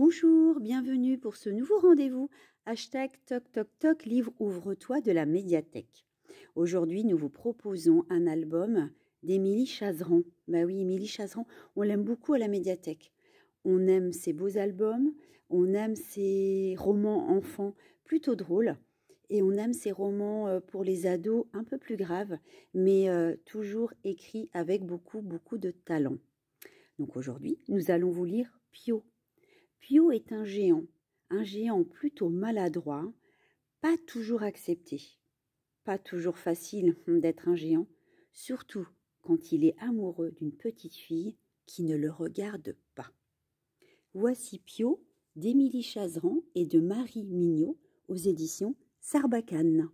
Bonjour, bienvenue pour ce nouveau rendez-vous. Hashtag toc toc toc, livre ouvre-toi de la médiathèque. Aujourd'hui, nous vous proposons un album d'Émilie Chazeran. Bah oui, Émilie Chazeran, on l'aime beaucoup à la médiathèque. On aime ses beaux albums, on aime ses romans enfants plutôt drôles. Et on aime ses romans pour les ados un peu plus graves, mais toujours écrits avec beaucoup de talent. Donc aujourd'hui, nous allons vous lire Pio. Pio est un géant plutôt maladroit, pas toujours accepté. Pas toujours facile d'être un géant, surtout quand il est amoureux d'une petite fille qui ne le regarde pas. Voici Pio d'Émilie Chazeran et de Marie Mignot aux éditions Sarbacane.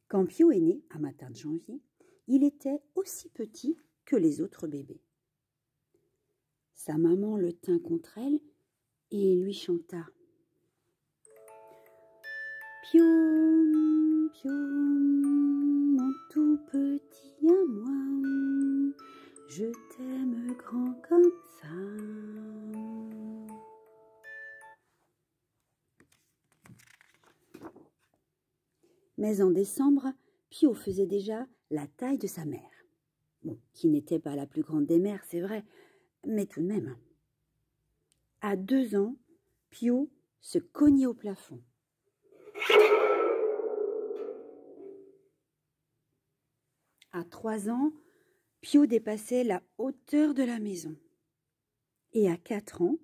Quand Pio est né, un matin de janvier, il était aussi petit que les autres bébés. Sa maman le tint contre elle et lui chanta « Pio, Pio, mon tout petit à moi, je t'aime grand comme ça. » Mais en décembre, Pio faisait déjà la taille de sa mère. Bon, qui n'était pas la plus grande des mères, c'est vrai, mais tout de même. À 2 ans, Pio se cognait au plafond. À 3 ans, Pio dépassait la hauteur de la maison. Et à 4 ans,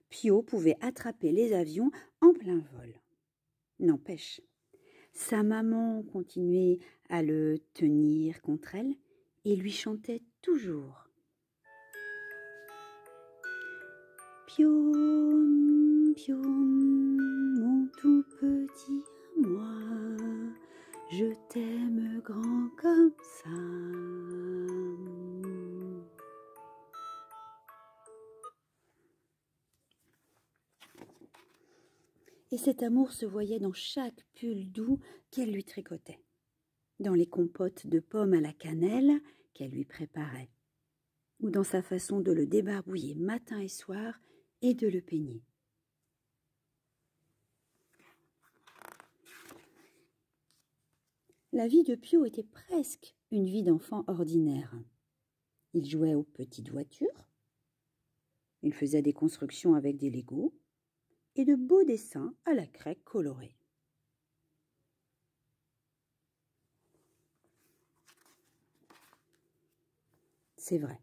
Pio pouvait attraper les avions en plein vol. N'empêche, sa maman continuait à le tenir contre elle et lui chantait toujours. Pio, Pio, mon tout petit à moi, je t'aime grand comme ça. Et cet amour se voyait dans chaque pull doux qu'elle lui tricotait, dans les compotes de pommes à la cannelle qu'elle lui préparait, ou dans sa façon de le débarbouiller matin et soir et de le peigner. La vie de Pio était presque une vie d'enfant ordinaire. Il jouait aux petites voitures, il faisait des constructions avec des Legos et de beaux dessins à la craie colorée. C'est vrai,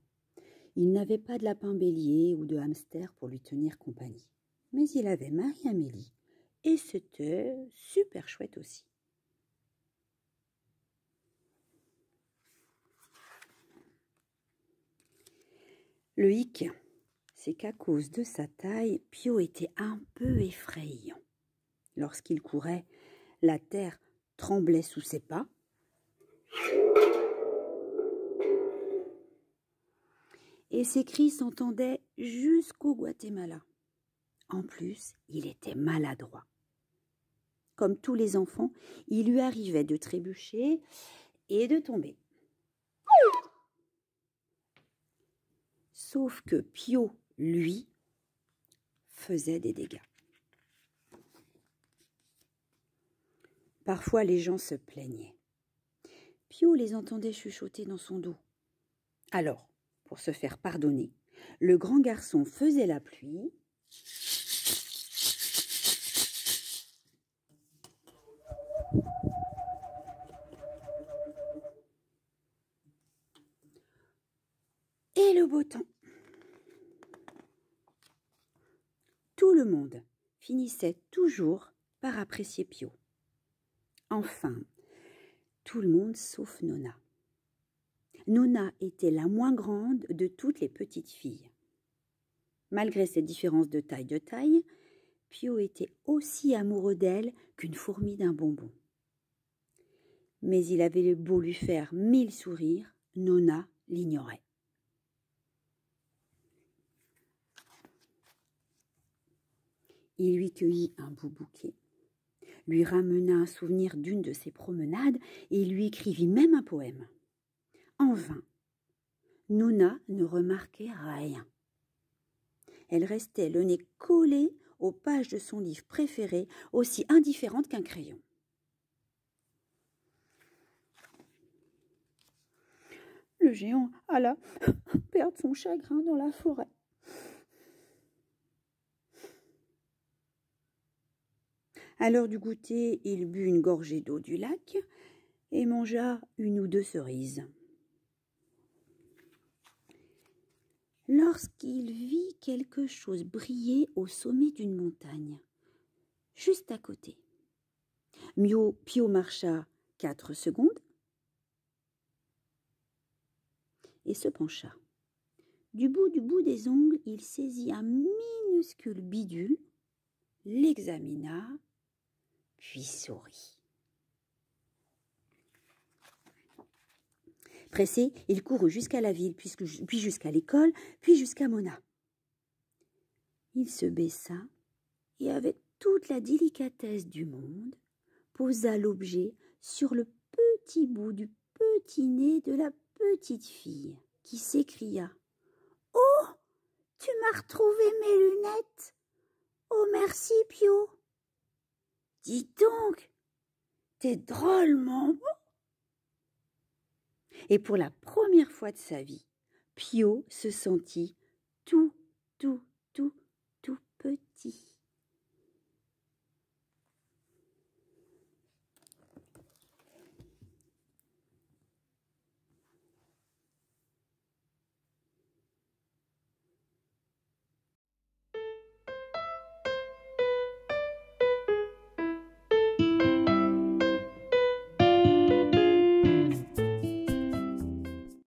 il n'avait pas de lapin bélier ou de hamster pour lui tenir compagnie, mais il avait Marie-Amélie et c'était super chouette aussi. Le hic, c'est qu'à cause de sa taille, Pio était un peu effrayant. Lorsqu'il courait, la terre tremblait sous ses pas. Et ses cris s'entendaient jusqu'au Guatemala. En plus, il était maladroit. Comme tous les enfants, il lui arrivait de trébucher et de tomber. Sauf que Pio, lui, faisait des dégâts. Parfois, les gens se plaignaient. Pio les entendait chuchoter dans son dos. Alors, pour se faire pardonner, le grand garçon faisait la pluie et le beau temps. Tout le monde finissait toujours par apprécier Pio. Enfin, tout le monde sauf Nona. Nona était la moins grande de toutes les petites filles. Malgré cette différence de taille, Pio était aussi amoureux d'elle qu'une fourmi d'un bonbon. Mais il avait beau lui faire 1000 sourires, Nona l'ignorait. Il lui cueillit un beau bouquet, lui ramena un souvenir d'une de ses promenades et lui écrivit même un poème. En vain, Nona ne remarquait rien. Elle restait le nez collé aux pages de son livre préféré, aussi indifférente qu'un crayon. Le géant alla perdre son chagrin dans la forêt. À l'heure du goûter, il but une gorgée d'eau du lac et mangea une ou deux cerises. Lorsqu'il vit quelque chose briller au sommet d'une montagne, juste à côté. Pio marcha 4 secondes et se pencha. Du bout des ongles, il saisit un minuscule bidule, l'examina, puis sourit. Pressé, il courut jusqu'à la ville, puis jusqu'à l'école, puis jusqu'à Mona. Il se baissa et, avec toute la délicatesse du monde, posa l'objet sur le petit bout du petit nez de la petite fille, qui s'écria « Oh, tu m'as retrouvé mes lunettes! Oh, merci, Pio! Dis donc, t'es drôlement beau! » Et pour la première fois de sa vie, Pio se sentit tout petit.